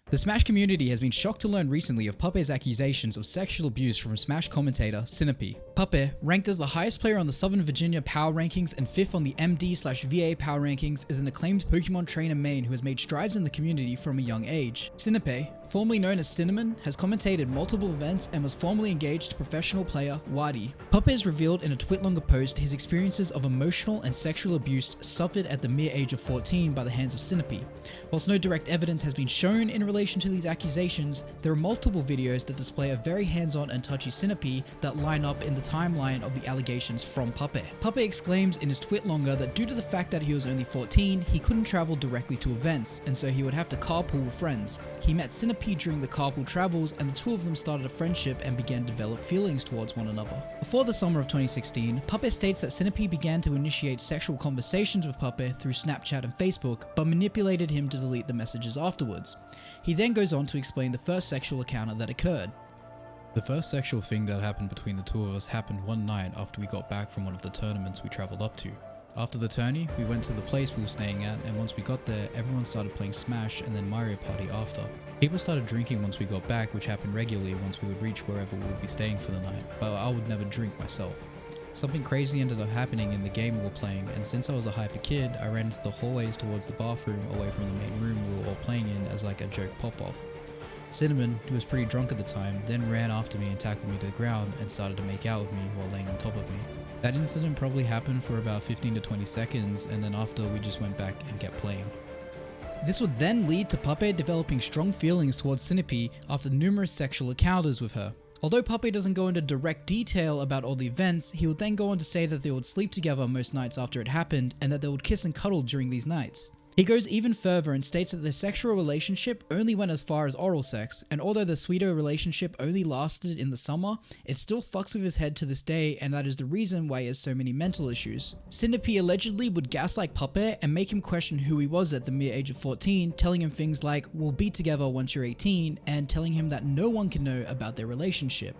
The Smash community has been shocked to learn recently of Puppey's accusations of sexual abuse from Smash commentator Cinna P. Puppey, ranked as the highest player on the Southern Virginia Power Rankings and 5th on the MD/VA Power Rankings, is an acclaimed Pokemon trainer main who has made strides in the community from a young age. Cinna P, formerly known as Cinnamon, has commentated multiple events and was formerly engaged to professional player Wadi. Puppey has revealed in a Twitlonger post his experiences of emotional and sexual abuse suffered at the mere age of 14 by the hands of Cinna P. Whilst no direct evidence has been shown in relation to these accusations, there are multiple videos that display a very hands-on and touchy Cinna P that line up in the timeline of the allegations from Puppey. Puppey exclaims in his Twitlonger that due to the fact that he was only 14, he couldn't travel directly to events, and so he would have to carpool with friends. He met Cinna P during the carpool travels, and the two of them started a friendship and began to develop feelings towards one another. Before the summer of 2016, Puppey states that Cinna P began to initiate sexual conversations with Puppey through Snapchat and Facebook, but manipulated him to delete the messages afterwards. He then goes on to explain the first sexual encounter that occurred. The first sexual thing that happened between the two of us happened one night after we got back from one of the tournaments we travelled up to. After the tourney, we went to the place we were staying at, and once we got there, everyone started playing Smash and then Mario Party after. People started drinking once we got back, which happened regularly once we would reach wherever we would be staying for the night, but I would never drink myself. Something crazy ended up happening in the game we were playing, and since I was a hyper kid, I ran into the hallways towards the bathroom away from the main room we were all playing in as like a joke pop-off. Cinnamon, who was pretty drunk at the time, then ran after me and tackled me to the ground and started to make out with me while laying on top of me. That incident probably happened for about 15 to 20 seconds, and then after we just went back and kept playing. This would then lead to Puppey developing strong feelings towards Cinna P after numerous sexual encounters with her. Although Puppey doesn't go into direct detail about all the events, he would then go on to say that they would sleep together most nights after it happened and that they would kiss and cuddle during these nights. He goes even further and states that their sexual relationship only went as far as oral sex, and although the sweeter relationship only lasted in the summer, it still fucks with his head to this day, and that is the reason why he has so many mental issues. Cinna P allegedly would gaslight Puppey and make him question who he was at the mere age of 14, telling him things like, "We'll be together once you're 18, and telling him that no one can know about their relationship.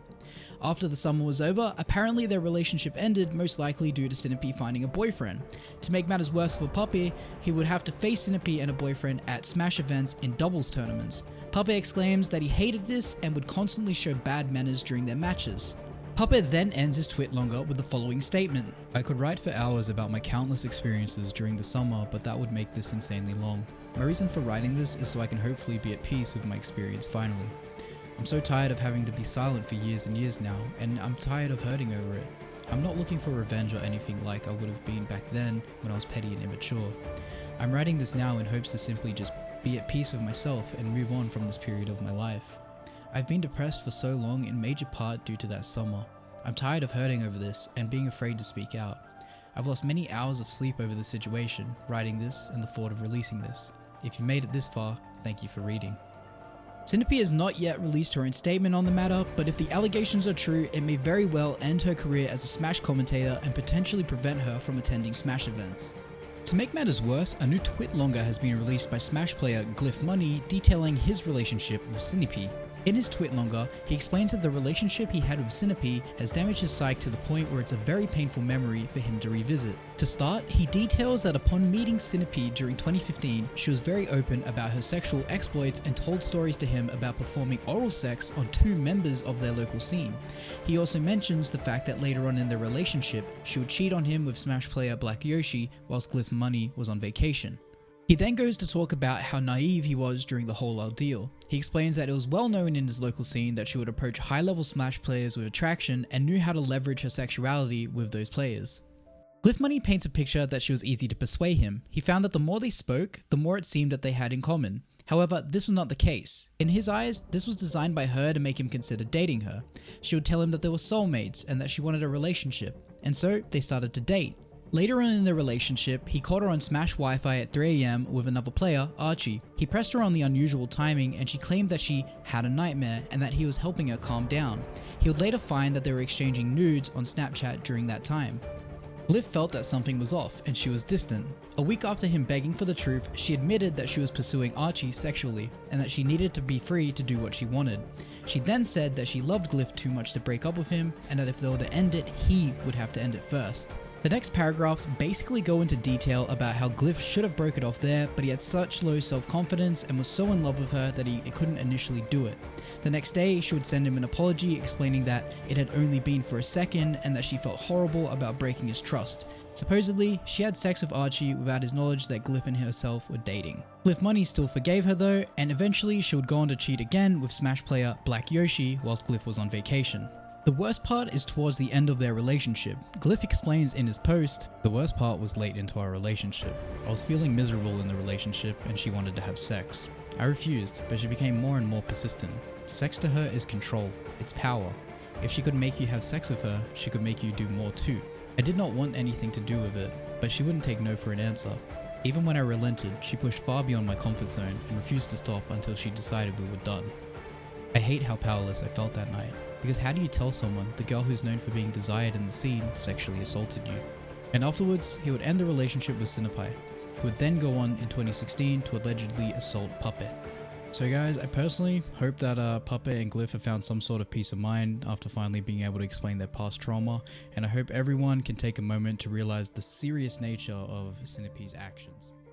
After the summer was over, apparently their relationship ended, most likely due to Cinna P finding a boyfriend. To make matters worse for Puppey, he would have to face Cinna P and a boyfriend at Smash events in doubles tournaments. Puppey exclaims that he hated this and would constantly show bad manners during their matches. Puppey then ends his Twitlonger with the following statement. I could write for hours about my countless experiences during the summer, but that would make this insanely long. My reason for writing this is so I can hopefully be at peace with my experience finally. I'm so tired of having to be silent for years and years now, and I'm tired of hurting over it. I'm not looking for revenge or anything like I would have been back then when I was petty and immature. I'm writing this now in hopes to simply just be at peace with myself and move on from this period of my life. I've been depressed for so long in major part due to that summer. I'm tired of hurting over this and being afraid to speak out. I've lost many hours of sleep over this situation, writing this and the thought of releasing this. If you made it this far, thank you for reading." Cinna P has not yet released her own statement on the matter, but if the allegations are true, it may very well end her career as a Smash commentator and potentially prevent her from attending Smash events. To make matters worse, a new Twitlonger has been released by Smash player Glyph Money detailing his relationship with Cinna P. In his Twitlonger, he explains that the relationship he had with Cinna P has damaged his psyche to the point where it's a very painful memory for him to revisit. To start, he details that upon meeting Cinna P during 2015, she was very open about her sexual exploits and told stories to him about performing oral sex on 2 members of their local scene. He also mentions the fact that later on in their relationship, she would cheat on him with Smash player Black Yoshi whilst Glyph Money was on vacation. He then goes to talk about how naive he was during the whole ordeal. He explains that it was well known in his local scene that she would approach high-level Smash players with attraction and knew how to leverage her sexuality with those players. Glyph Money paints a picture that she was easy to persuade him. He found that the more they spoke, the more it seemed that they had in common. However, this was not the case. In his eyes, this was designed by her to make him consider dating her. She would tell him that they were soulmates and that she wanted a relationship, and so they started to date. Later on in their relationship, he caught her on Smash Wi-Fi at 3 AM with another player, Archie. He pressed her on the unusual timing and she claimed that she had a nightmare and that he was helping her calm down. He would later find that they were exchanging nudes on Snapchat during that time. Glyph felt that something was off and she was distant. A week after him begging for the truth, she admitted that she was pursuing Archie sexually and that she needed to be free to do what she wanted. She then said that she loved Glyph too much to break up with him and that if they were to end it, he would have to end it first. The next paragraphs basically go into detail about how Glyph should have broke it off there, but he had such low self-confidence and was so in love with her that he couldn't initially do it. The next day, she would send him an apology explaining that it had only been for a second and that she felt horrible about breaking his trust. Supposedly, she had sex with Archie without his knowledge that Glyph and herself were dating. Glyph Money still forgave her though, and eventually she would go on to cheat again with Smash player Black Yoshi whilst Glyph was on vacation. The worst part is towards the end of their relationship. Glyph explains in his post, "The worst part was late into our relationship. I was feeling miserable in the relationship and she wanted to have sex. I refused, but she became more and more persistent. Sex to her is control, it's power. If she could make you have sex with her, she could make you do more too. I did not want anything to do with it, but she wouldn't take no for an answer. Even when I relented, she pushed far beyond my comfort zone and refused to stop until she decided we were done. I hate how powerless I felt that night, because how do you tell someone, the girl who's known for being desired in the scene, sexually assaulted you?" And afterwards, he would end the relationship with Cinna P, who would then go on in 2016 to allegedly assault Puppet. So guys, I personally hope that Puppet and Glyph have found some sort of peace of mind after finally being able to explain their past trauma, and I hope everyone can take a moment to realize the serious nature of Cinna P's actions.